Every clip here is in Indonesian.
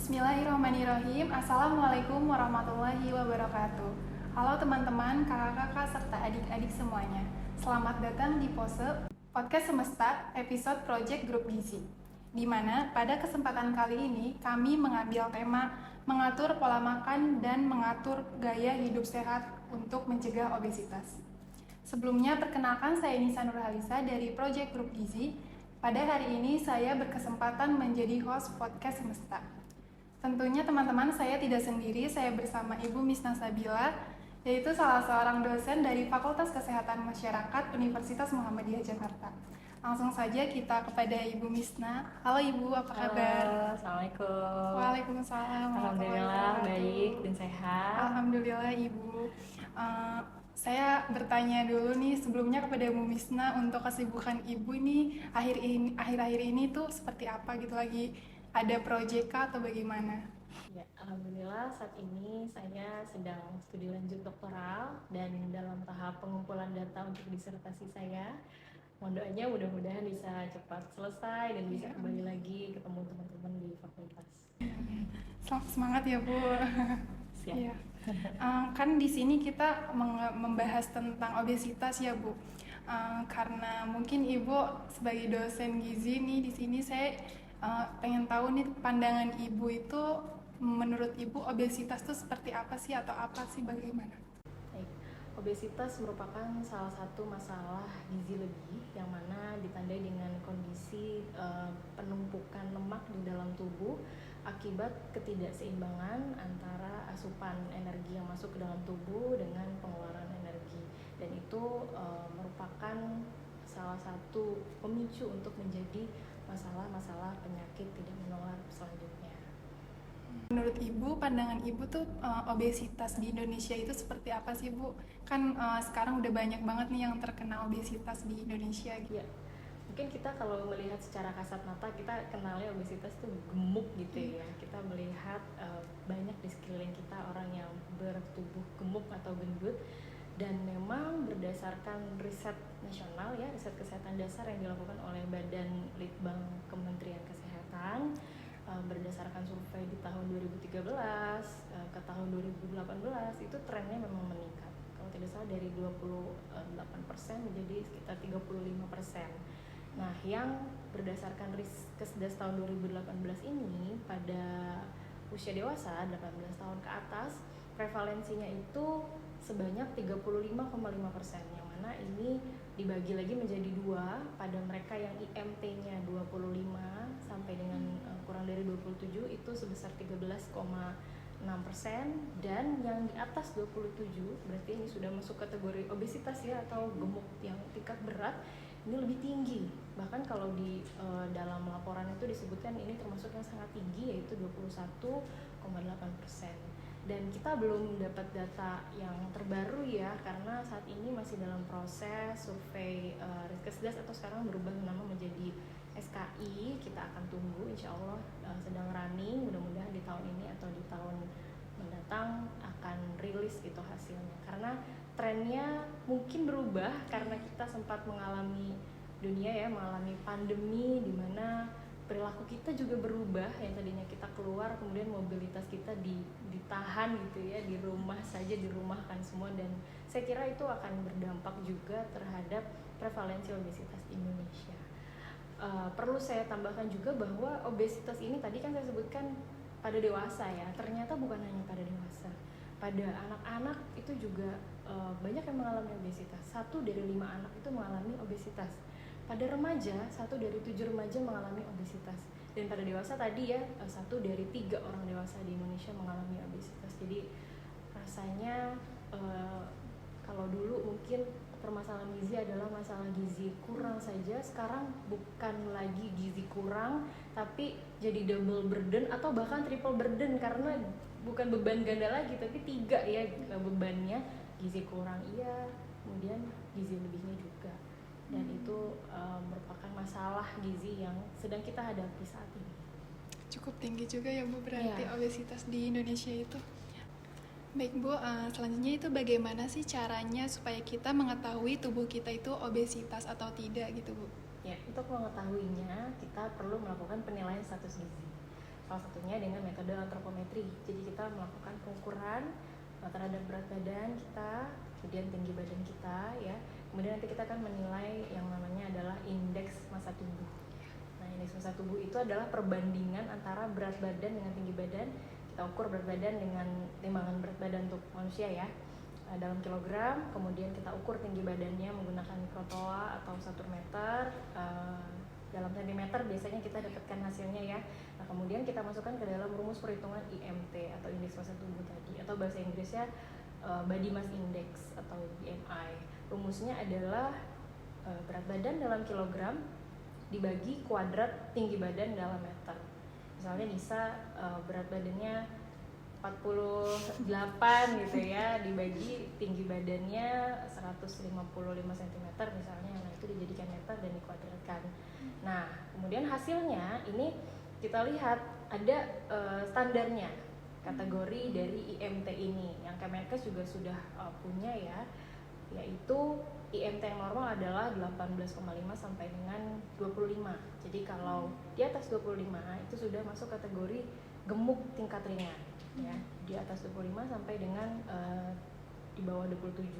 Bismillahirrahmanirrahim. Assalamualaikum warahmatullahi wabarakatuh. Halo teman-teman, kakak-kakak, serta adik-adik semuanya. Selamat datang di Pose Podcast Semesta episode Project Group Gizi. Di mana pada kesempatan kali ini kami mengambil tema mengatur pola makan dan mengatur gaya hidup sehat untuk mencegah obesitas. Sebelumnya perkenalkan, saya Nisa Nurhalisa dari Project Group Gizi. Pada hari ini saya berkesempatan menjadi host Podcast Semesta. Tentunya teman-teman, saya tidak sendiri, saya bersama Ibu Misna Sabila, yaitu salah seorang dosen dari Fakultas Kesehatan Masyarakat Universitas Muhammadiyah Jakarta. Langsung saja kita kepada Ibu Misna. Halo Ibu, apa kabar? Halo, Assalamualaikum. Waalaikumsalam. Alhamdulillah baik dan sehat. Alhamdulillah Ibu. Saya bertanya dulu nih sebelumnya kepada Ibu Misna, untuk kesibukan Ibu nih akhir-akhir ini tuh seperti apa gitu, lagi ada proyek atau bagaimana? Ya, alhamdulillah saat ini saya sedang studi lanjut doktoral dan dalam tahap pengumpulan data untuk disertasi saya. Mohon doanya mudah-mudahan bisa cepat selesai dan bisa kembali lagi ketemu teman-teman di fakultas. Selamat semangat ya Bu. Siap. Ya. Kan di sini kita membahas tentang obesitas ya Bu. Karena mungkin Ibu sebagai dosen gizi nih di sini, saya pengen tahu nih pandangan Ibu itu, menurut Ibu obesitas itu seperti apa sih, atau apa sih, bagaimana? Baik. Obesitas merupakan salah satu masalah gizi lebih yang mana ditandai dengan kondisi penumpukan lemak di dalam tubuh akibat ketidakseimbangan antara asupan energi yang masuk ke dalam tubuh dengan pengeluaran energi, dan itu merupakan salah satu pemicu untuk menjadi masalah-masalah penyakit tidak menular selanjutnya. Menurut Ibu, pandangan Ibu tuh obesitas di Indonesia itu seperti apa sih Bu? Kan sekarang udah banyak banget nih yang terkena obesitas di Indonesia gitu. Ya, mungkin kita kalau melihat secara kasat mata kita kenalnya obesitas itu gemuk gitu ya. Kita melihat banyak di sekeliling kita orang yang bertubuh gemuk atau gendut, dan memang berdasarkan riset nasional ya, riset kesehatan dasar yang dilakukan oleh Badan Litbang Kementerian Kesehatan, berdasarkan survei di tahun 2013 ke tahun 2018 itu trennya memang meningkat. Kalau tidak salah dari 28% menjadi sekitar 35%. Nah, yang berdasarkan Riskesdas tahun 2018 ini pada usia dewasa 18 tahun ke atas, prevalensinya itu sebanyak 35,5%, yang mana ini dibagi lagi menjadi dua. Pada mereka yang IMT-nya 25 sampai dengan kurang dari 27 itu sebesar 13,6%, dan yang di atas 27 berarti ini sudah masuk kategori obesitas ya, atau gemuk yang tingkat berat, ini lebih tinggi. Bahkan kalau di dalam laporan itu disebutkan ini termasuk yang sangat tinggi, yaitu 21,8%. Dan kita belum dapat data yang terbaru ya, karena saat ini masih dalam proses survei Riskesdas, atau sekarang berubah nama menjadi SKI. Kita akan tunggu, insya Allah sedang running, mudah-mudahan di tahun ini atau di tahun mendatang akan rilis gitu hasilnya. Karena trennya mungkin berubah karena kita sempat mengalami mengalami pandemi, di mana perilaku kita juga berubah. Yang tadinya kita keluar, kemudian mobilitas kita ditahan gitu ya, di rumah saja, dirumahkan semua, dan saya kira itu akan berdampak juga terhadap prevalensi obesitas di Indonesia. Perlu saya tambahkan juga bahwa obesitas ini tadi kan saya sebutkan pada dewasa ya, ternyata bukan hanya pada dewasa, pada anak-anak itu juga banyak yang mengalami obesitas. 1 dari 5 anak itu mengalami obesitas. Pada remaja, 1 dari 7 remaja mengalami obesitas. Dan pada dewasa tadi ya, 1 dari 3 orang dewasa di Indonesia mengalami obesitas. Jadi rasanya kalau dulu mungkin permasalahan gizi adalah masalah gizi kurang saja, sekarang bukan lagi gizi kurang, tapi jadi double burden atau bahkan triple burden, karena bukan beban ganda lagi, tapi 3 ya bebannya. Gizi kurang iya, kemudian gizi lebihnya juga. Dan itu merupakan masalah gizi yang sedang kita hadapi saat ini. Cukup tinggi juga ya Bu berarti obesitas di Indonesia itu. Baik Bu, selanjutnya itu bagaimana sih caranya supaya kita mengetahui tubuh kita itu obesitas atau tidak gitu Bu? Ya, untuk mengetahuinya kita perlu melakukan penilaian status gizi. Salah satunya dengan metode antropometri. Jadi kita melakukan pengukuran terhadap berat badan kita, kemudian tinggi badan kita ya. Kemudian nanti kita akan menilai yang namanya adalah indeks massa tubuh. Nah, indeks massa tubuh itu adalah perbandingan antara berat badan dengan tinggi badan. Kita ukur berat badan dengan timbangan berat badan untuk manusia ya, dalam kilogram. Kemudian kita ukur tinggi badannya menggunakan mikrotoa atau 1 meter, dalam sentimeter biasanya kita dapatkan hasilnya ya. Nah, kemudian kita masukkan ke dalam rumus perhitungan IMT atau indeks massa tubuh tadi, atau bahasa Inggrisnya body mass index atau BMI. Rumusnya adalah berat badan dalam kilogram dibagi kuadrat tinggi badan dalam meter. Misalnya Nisa berat badannya 48 gitu ya, dibagi tinggi badannya 155 cm misalnya. Nah, itu dijadikan meter dan dikuadratkan. Nah, kemudian hasilnya ini kita lihat ada standarnya, kategori dari IMT ini yang Kemenkes juga sudah punya ya, yaitu IMT yang normal adalah 18,5 sampai dengan 25. Jadi kalau di atas 25 itu sudah masuk kategori gemuk tingkat ringan ya. Di atas 25 sampai dengan di bawah 27.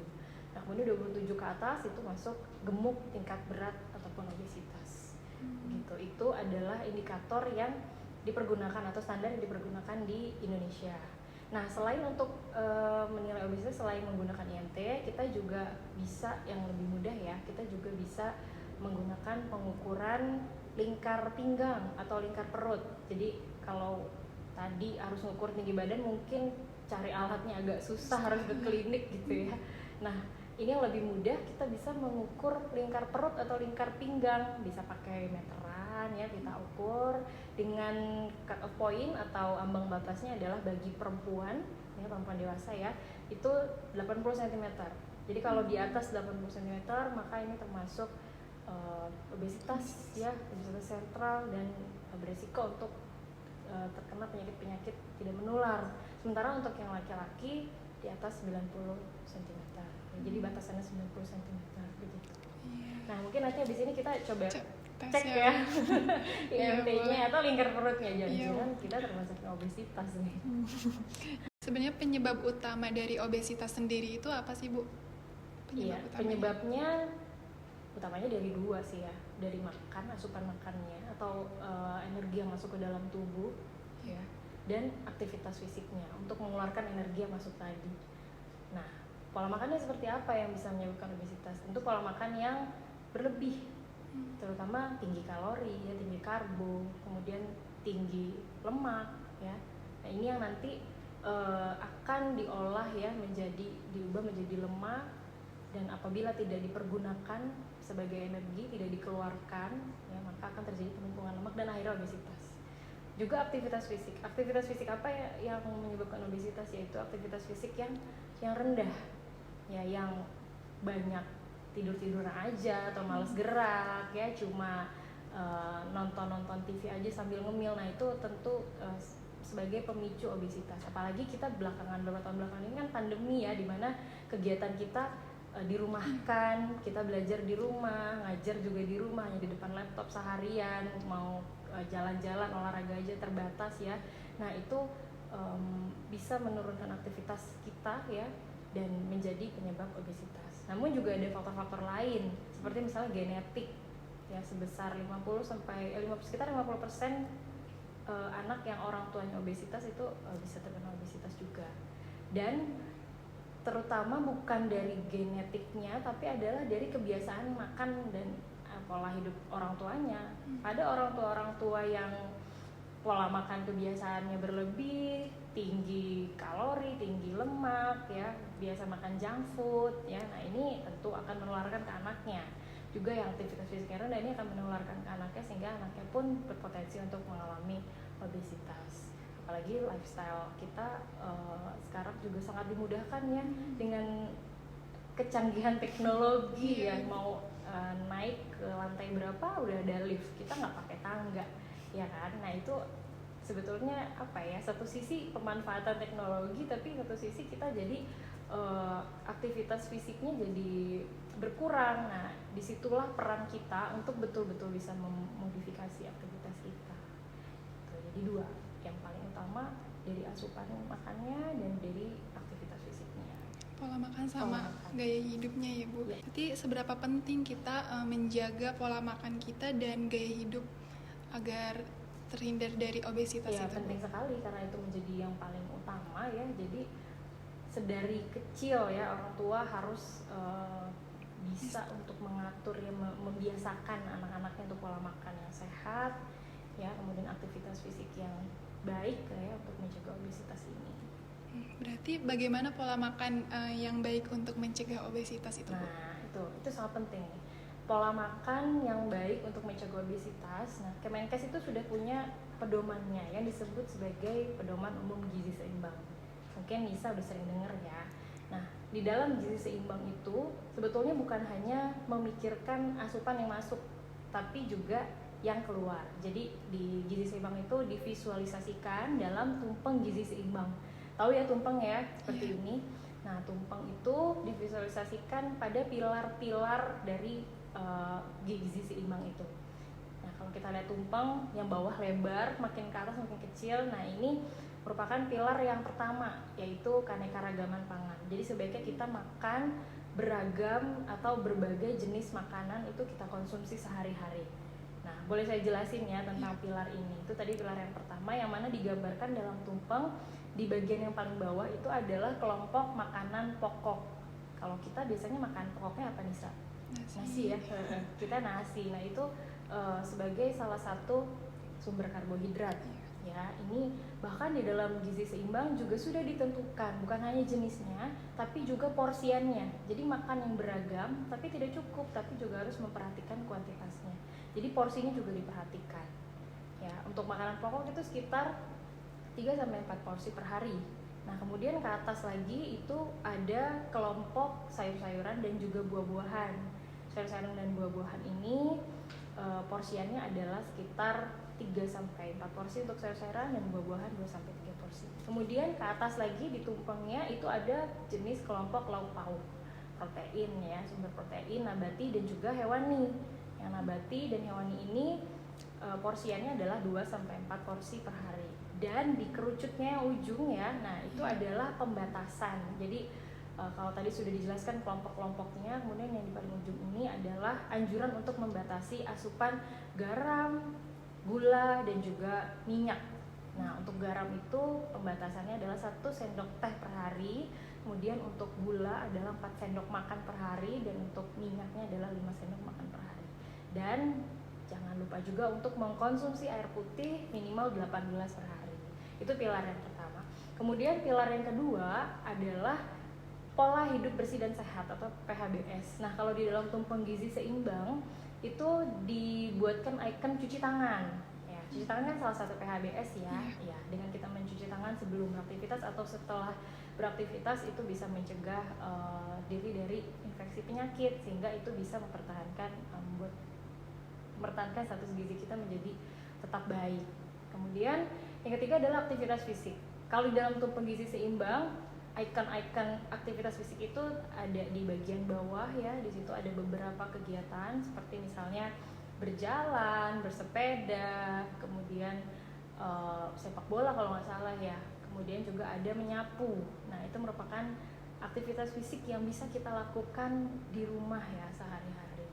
Nah, kemudian 27 ke atas itu masuk gemuk tingkat berat ataupun obesitas. Gitu. Itu adalah indikator yang dipergunakan atau standar yang dipergunakan di Indonesia. Nah, selain untuk menilai obesitas, selain menggunakan IMT, kita juga bisa yang lebih mudah ya, kita juga bisa menggunakan pengukuran lingkar pinggang atau lingkar perut. Jadi kalau tadi harus mengukur tinggi badan mungkin cari alatnya agak susah, harus ke klinik gitu ya. Nah, ini yang lebih mudah, kita bisa mengukur lingkar perut atau lingkar pinggang, bisa pakai meteran ya, kita ukur dengan cut off point atau ambang batasnya adalah bagi perempuan ya, perempuan dewasa ya, itu 80 cm. Jadi kalau di atas 80 cm maka ini termasuk obesitas ya, obesitas sentral dan beresiko untuk terkena penyakit-penyakit tidak menular. Sementara untuk yang laki-laki di atas 90 cm. Jadi batasannya 90 cm begitu. Nah, mungkin nanti habis ini kita coba cek ya IMT-nya atau lingkar perutnya, jangan-jangan kita termasuk obesitas nih. Sebenarnya penyebab utama dari obesitas sendiri itu apa sih, Bu? Penyebabnya utamanya dari dua sih ya, dari makan, asupan makannya atau energi yang masuk ke dalam tubuh ya, dan aktivitas fisiknya untuk mengeluarkan energi yang masuk tadi. Nah, pola makannya seperti apa yang bisa menyebabkan obesitas? Tentu pola makan yang berlebih, terutama tinggi kalori ya, tinggi karbo, kemudian tinggi lemak ya. Nah, ini yang nanti akan diolah ya, diubah menjadi lemak, dan apabila tidak dipergunakan sebagai energi, tidak dikeluarkan ya, maka akan terjadi penumpukan lemak dan akhirnya obesitas. Juga aktivitas fisik. Aktivitas fisik apa ya yang menyebabkan obesitas? Yaitu aktivitas fisik yang rendah ya, yang banyak tidur-tiduran aja atau malas gerak ya, cuma nonton TV aja sambil ngemil. Nah, itu tentu sebagai pemicu obesitas. Apalagi kita beberapa tahun belakangan ini kan pandemi ya, dimana kegiatan kita dirumahkan, kita belajar di rumah, ngajar juga di rumah, hanya di depan laptop seharian, mau jalan-jalan, olahraga aja terbatas ya. Nah, itu bisa menurunkan aktivitas kita ya, dan menjadi penyebab obesitas. Namun juga ada faktor-faktor lain, seperti misalnya genetik ya, sebesar sekitar 50% anak yang orang tuanya obesitas itu bisa terkena obesitas juga. Dan terutama bukan dari genetiknya, tapi adalah dari kebiasaan makan dan pola hidup orang tuanya. Ada orang tua yang pola makan kebiasaannya berlebih, tinggi kalori, tinggi lemak ya, biasa makan junk food ya. Nah, ini tentu akan menularkan ke anaknya. Juga yang aktivitas fisiknya rendah, ini akan menularkan ke anaknya, sehingga anaknya pun berpotensi untuk mengalami obesitas. Apalagi lifestyle kita sekarang juga sangat dimudahkan ya, dengan kecanggihan teknologi ya, mau naik ke lantai berapa udah ada lift, kita nggak pakai tangga ya kan. Nah, itu sebetulnya apa ya, satu sisi pemanfaatan teknologi, tapi satu sisi kita jadi aktivitas fisiknya jadi berkurang. Nah, disitulah peran kita untuk betul-betul bisa memodifikasi aktivitas kita. Jadi dua, yang paling utama dari asupan makannya dan dari aktivitas fisiknya. Pola makan sama Pola makan. gaya hidupnya ya Bu. Ya. Jadi seberapa penting kita menjaga pola makan kita dan gaya hidup agar terhindar dari obesitas Ya, itu? penting sekali karena itu menjadi yang paling utama ya. Jadi sedari kecil ya orang tua harus bisa untuk mengatur ya, membiasakan anak-anaknya untuk pola makan yang sehat ya, kemudian aktivitas fisik yang baik ya untuk mencegah obesitas ini. Berarti bagaimana pola makan yang baik untuk mencegah obesitas itu Bu? Nah itu sangat penting nih. Pola makan yang baik untuk mencegah obesitas. Nah, Kemenkes itu sudah punya pedomannya yang disebut sebagai pedoman umum gizi seimbang. Mungkin Nisa udah sering dengar ya. Nah, di dalam gizi seimbang itu sebetulnya bukan hanya memikirkan asupan yang masuk, tapi juga yang keluar. Jadi di gizi seimbang itu divisualisasikan dalam tumpeng gizi seimbang. Tahu ya tumpeng ya, seperti ini. Nah, tumpeng itu divisualisasikan pada pilar-pilar dari gizi seimbang itu. Nah, kalau kita lihat tumpeng yang bawah lebar, makin ke atas makin kecil. Nah, ini merupakan pilar yang pertama, yaitu keanekaragaman pangan. Jadi sebaiknya kita makan beragam atau berbagai jenis makanan itu kita konsumsi sehari-hari. Nah, boleh saya jelasin ya tentang pilar ini. Itu tadi pilar yang pertama yang mana digambarkan dalam tumpeng. Di bagian yang paling bawah itu adalah kelompok makanan pokok. Kalau kita biasanya makan pokoknya apa Nisa? Nasi ya. Kita nasi. Nah, itu sebagai salah satu sumber karbohidrat. Ya, ini bahkan di dalam gizi seimbang juga sudah ditentukan bukan hanya jenisnya, tapi juga porsiannya. Jadi makan yang beragam, tapi tidak cukup, tapi juga harus memperhatikan kuantitasnya. Jadi porsinya juga diperhatikan. Ya, untuk makanan pokok itu sekitar 3-4 porsi per hari. Nah, kemudian ke atas lagi itu ada kelompok sayur-sayuran dan juga buah-buahan. Sayur-sayuran dan buah-buahan ini porsiannya adalah sekitar 3-4 porsi untuk sayur-sayuran dan buah-buahan 2-3 porsi. Kemudian ke atas lagi di tumpengnya itu ada jenis kelompok lauk pauk, protein ya, sumber protein nabati dan juga hewani. Yang nabati dan hewani ini porsiannya adalah 2-4 porsi per hari. Dan di kerucutnya ujung ya, nah itu adalah pembatasan. Jadi kalau tadi sudah dijelaskan kelompok-kelompoknya, kemudian yang di paling ujung ini adalah anjuran untuk membatasi asupan garam, gula, dan juga minyak. Nah, untuk garam itu pembatasannya adalah 1 sendok teh per hari, kemudian untuk gula adalah 4 sendok makan per hari, dan untuk minyaknya adalah 5 sendok makan per hari. Dan jangan lupa juga untuk mengkonsumsi air putih minimal 8 gelas per hari. Itu pilar yang pertama. Kemudian pilar yang kedua adalah pola hidup bersih dan sehat atau PHBS. Nah, kalau di dalam tumpeng gizi seimbang itu dibuatkan ikon cuci tangan. Ya, cuci tangan kan salah satu PHBS ya. Ya, dengan kita mencuci tangan sebelum beraktivitas atau setelah beraktivitas itu bisa mencegah diri dari infeksi penyakit, sehingga itu bisa mempertahankan status gizi kita menjadi tetap baik. Kemudian yang ketiga adalah aktivitas fisik. Kalau di dalam tumpeng gizi seimbang, ikon-ikon aktivitas fisik itu ada di bagian bawah ya. Di situ ada beberapa kegiatan seperti misalnya berjalan, bersepeda, kemudian sepak bola kalau nggak salah ya. Kemudian juga ada menyapu. Nah, itu merupakan aktivitas fisik yang bisa kita lakukan di rumah ya sehari-hari.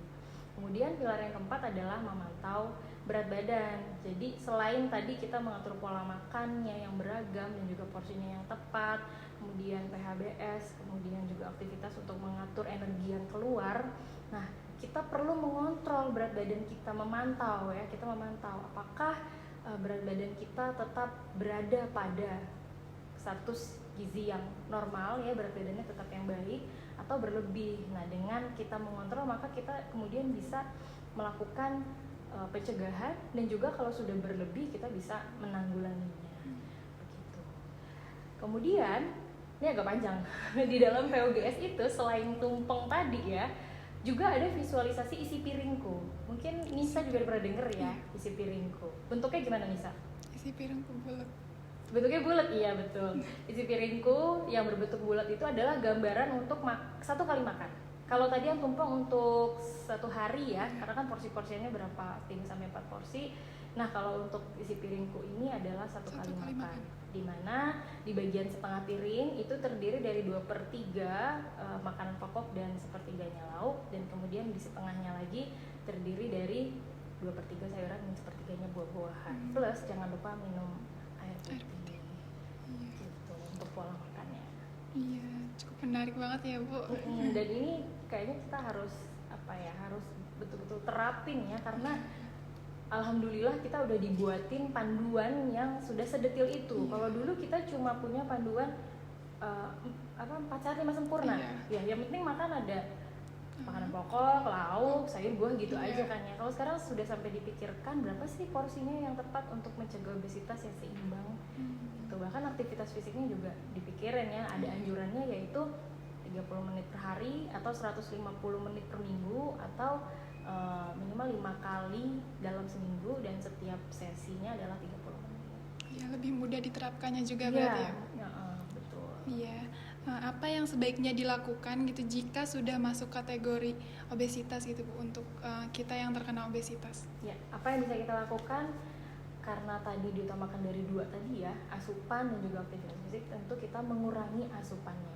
Kemudian pilar yang keempat adalah memantau berat badan. Jadi selain tadi kita mengatur pola makannya yang beragam dan juga porsinya yang tepat, kemudian PHBS, kemudian juga aktivitas untuk mengatur energi yang keluar. Nah, kita perlu mengontrol berat badan kita, memantau ya, kita memantau apakah berat badan kita tetap berada pada status gizi yang normal ya, berat badannya tetap yang baik atau berlebih. Nah, dengan kita mengontrol maka kita kemudian bisa melakukan pencegahan, dan juga kalau sudah berlebih kita bisa menanggulanginya. Begitu. Kemudian ini agak panjang. Di dalam POGS itu selain tumpeng tadi ya, juga ada visualisasi isi piringku. Mungkin Nisa juga pernah denger ya, isi piringku. Bentuknya gimana Nisa? Isi piringku bulat. Bentuknya bulat, iya betul. Isi piringku yang berbentuk bulat itu adalah gambaran untuk satu kali makan. Kalau tadi yang tumpeng untuk satu hari ya, karena kan porsi-porsinya berapa, 3-4 porsi. Nah, kalau untuk isi piringku ini adalah satu kali makan, di mana di bagian setengah piring itu terdiri dari 2/3 makanan pokok dan 1/3-nya lauk, dan kemudian di setengahnya lagi terdiri dari 2/3 sayuran dan 1/3-nya buah-buahan. Plus jangan lupa minum air putih. Iya. Gitu untuk pola makannya. Iya, cukup menarik banget ya Bu. Dan ini kayaknya kita harus harus betul-betul terapin ya, karena alhamdulillah kita udah dibuatin panduan yang sudah sedetil itu. Kalau dulu kita cuma punya panduan 4 sehat 5 sempurna. Ya, yang penting makan ada makanan pokok, lauk, sayur, buah gitu aja kan ya. Kalau sekarang sudah sampai dipikirkan berapa sih porsinya yang tepat untuk mencegah obesitas yang seimbang. Gitu. Bahkan aktivitas fisiknya juga dipikirin ya. Ada anjurannya yaitu 30 menit per hari atau 150 menit per minggu, atau minimal 5 kali dalam seminggu, dan setiap sesinya adalah 30 menit. Ya, lebih mudah diterapkannya juga berarti ya. Betul. Iya. Apa yang sebaiknya dilakukan gitu jika sudah masuk kategori obesitas gitu Bu, untuk kita yang terkena obesitas? Ya, apa yang bisa kita lakukan? Karena tadi diutamakan dari 2 tadi ya, asupan dan juga aktivitas fisik, tentu kita mengurangi asupannya.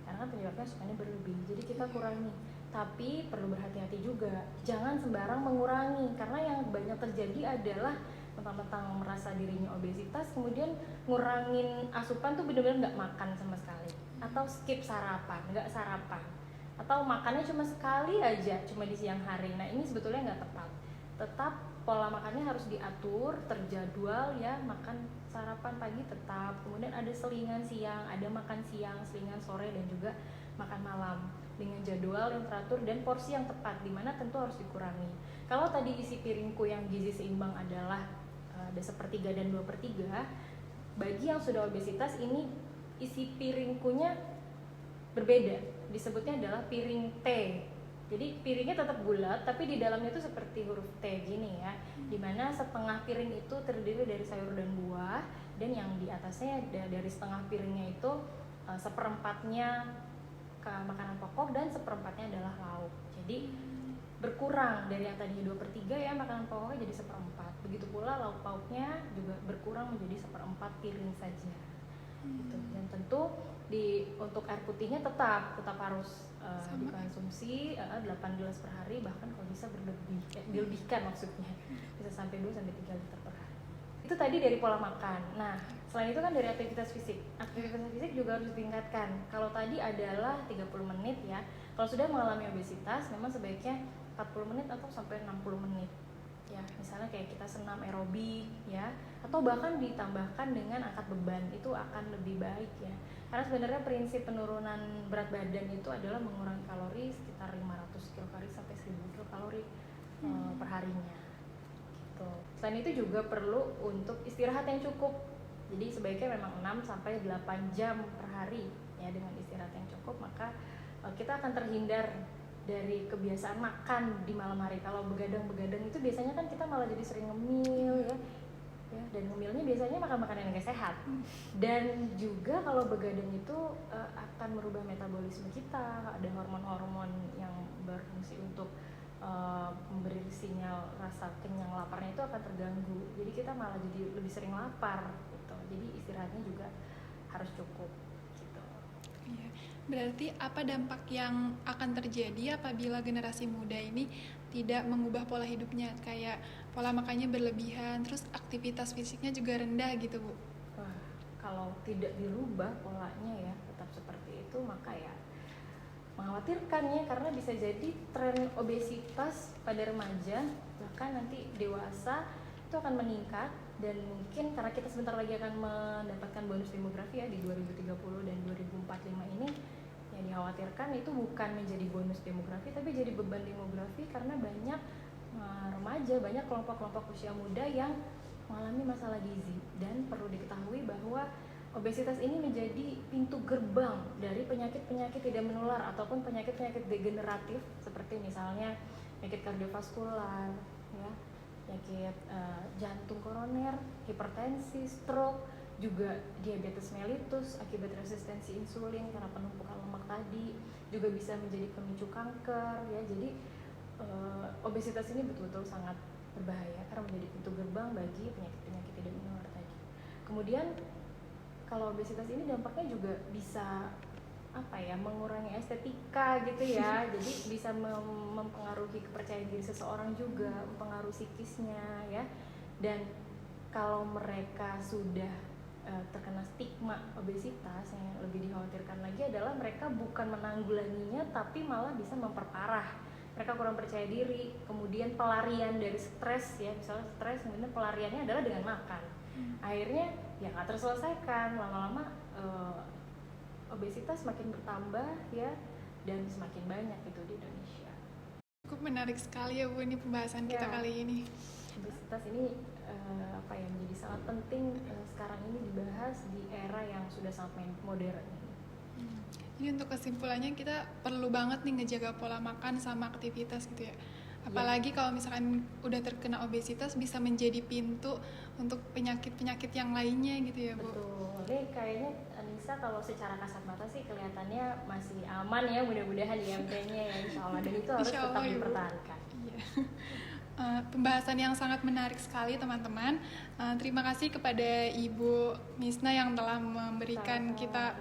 Karena penyebabnya asupannya berlebih, jadi kita kurangi. Tapi perlu berhati-hati juga, jangan sembarang mengurangi, karena yang banyak terjadi adalah mentang-mentang merasa dirinya obesitas, kemudian ngurangin asupan tuh benar-benar nggak makan sama sekali, atau skip sarapan, nggak sarapan, atau makannya cuma sekali aja, cuma di siang hari. Nah, ini sebetulnya nggak tepat. Tetap pola makannya harus diatur, terjadwal ya, makan sarapan pagi tetap, kemudian ada selingan siang, ada makan siang, selingan sore, dan juga makan malam dengan jadwal yang teratur dan porsi yang tepat, dimana tentu harus dikurangi. Kalau tadi isi piringku yang gizi seimbang adalah ada 1/3 dan 2/3, bagi yang sudah obesitas ini isi piringkunya berbeda, disebutnya adalah piring T. Jadi piringnya tetap bulat, tapi di dalamnya itu seperti huruf T gini ya, dimana setengah piring itu terdiri dari sayur dan buah, dan yang di atasnya dari setengah piringnya itu 1/4-nya ke makanan pokok dan 1/4-nya adalah lauk. Jadi berkurang dari yang tadinya 2/3 ya, makanan pokoknya jadi 1/4. Begitu pula lauk pauknya juga berkurang menjadi 1/4 piring saja. Gitu. Dan tentu untuk air putihnya tetap harus dikonsumsi 8 gelas per hari, bahkan kalau bisa dilebihkan maksudnya, bisa sampai 2-3 liter per hari. Itu tadi dari pola makan. Nah, selain itu kan dari aktivitas fisik juga harus ditingkatkan. Kalau tadi adalah 30 menit ya, kalau sudah mengalami obesitas memang sebaiknya 40 menit atau sampai 60 menit ya. Misalnya kayak kita senam aerobik ya, atau bahkan ditambahkan dengan angkat beban, itu akan lebih baik ya. Karena sebenarnya prinsip penurunan berat badan itu adalah mengurangi kalori sekitar 500 kilokalori sampai 1000 kilokalori per harinya. Gitu. Selain itu juga perlu untuk istirahat yang cukup. Jadi sebaiknya memang 6 sampai 8 jam per hari ya. Dengan istirahat yang cukup maka kita akan terhindar dari kebiasaan makan di malam hari. Kalau begadang itu biasanya kan kita malah jadi sering ngemil ya, dan ngemilnya biasanya makan makanan yang gak sehat. Dan juga kalau begadang itu akan merubah metabolisme kita, ada hormon-hormon yang berfungsi untuk memberi sinyal rasa kenyang, laparnya itu akan terganggu. Jadi kita malah jadi lebih sering lapar gitu. Jadi istirahatnya juga harus cukup gitu. Iya. Berarti apa dampak yang akan terjadi apabila generasi muda ini tidak mengubah pola hidupnya, kayak pola makannya berlebihan, terus aktivitas fisiknya juga rendah gitu Bu? Wah, kalau tidak dirubah polanya ya tetap seperti itu, maka ya mengkhawatirkan ya, karena bisa jadi tren obesitas pada remaja bahkan nanti dewasa itu akan meningkat. Dan mungkin karena kita sebentar lagi akan mendapatkan bonus demografi ya di 2030 dan 2045 ini, yang dikhawatirkan itu bukan menjadi bonus demografi tapi jadi beban demografi, karena banyak remaja, banyak kelompok-kelompok usia muda yang mengalami masalah gizi. Dan perlu diketahui bahwa obesitas ini menjadi pintu gerbang dari penyakit-penyakit tidak menular ataupun penyakit-penyakit degeneratif seperti misalnya penyakit kardiovaskular ya, penyakit jantung koroner, hipertensi, stroke, juga diabetes mellitus akibat resistensi insulin karena penumpukan lemak tadi, juga bisa menjadi pemicu kanker ya. Jadi obesitas ini betul-betul sangat berbahaya karena menjadi pintu gerbang bagi penyakit-penyakit tidak menular tadi. Kemudian kalau obesitas ini dampaknya juga bisa mengurangi estetika gitu ya. Jadi bisa mempengaruhi kepercayaan diri seseorang juga, mempengaruhi psikisnya ya. Dan kalau mereka sudah terkena stigma obesitas, yang lebih dikhawatirkan lagi adalah mereka bukan menanggulanginya tapi malah bisa memperparah. Mereka kurang percaya diri, kemudian pelarian dari stres ya, misalnya stres, kemudian pelariannya adalah dengan makan. Akhirnya ya nggak terselesaikan, lama-lama obesitas semakin bertambah ya, dan semakin banyak gitu di Indonesia. Cukup menarik sekali ya Bu ini pembahasan kita kali ini. Obesitas ini menjadi sangat penting sekarang ini dibahas di era yang sudah sangat modern. Jadi untuk kesimpulannya kita perlu banget nih ngejaga pola makan sama aktivitas gitu ya. Apalagi kalau misalkan udah terkena obesitas bisa menjadi pintu untuk penyakit-penyakit yang lainnya gitu ya Bu. Betul. Ini kayaknya Anissa kalau secara kasat mata sih kelihatannya masih aman ya, mudah-mudahan di MT-nya ya insya Allah, dan itu harus tetap dipertahankan. Iya. Pembahasan yang sangat menarik sekali teman-teman. Terima kasih kepada Ibu Misna yang telah memberikan kita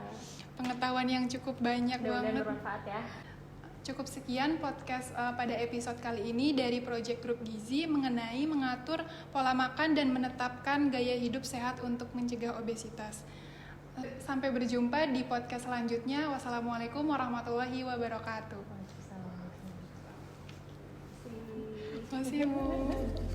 pengetahuan yang cukup banyak banget. Bermanfaat ya. Cukup sekian podcast pada episode kali ini dari Project Group Gizi mengenai mengatur pola makan dan menetapkan gaya hidup sehat untuk mencegah obesitas. Sampai berjumpa di podcast selanjutnya. Wassalamualaikum warahmatullahi wabarakatuh. Terima kasih Bu.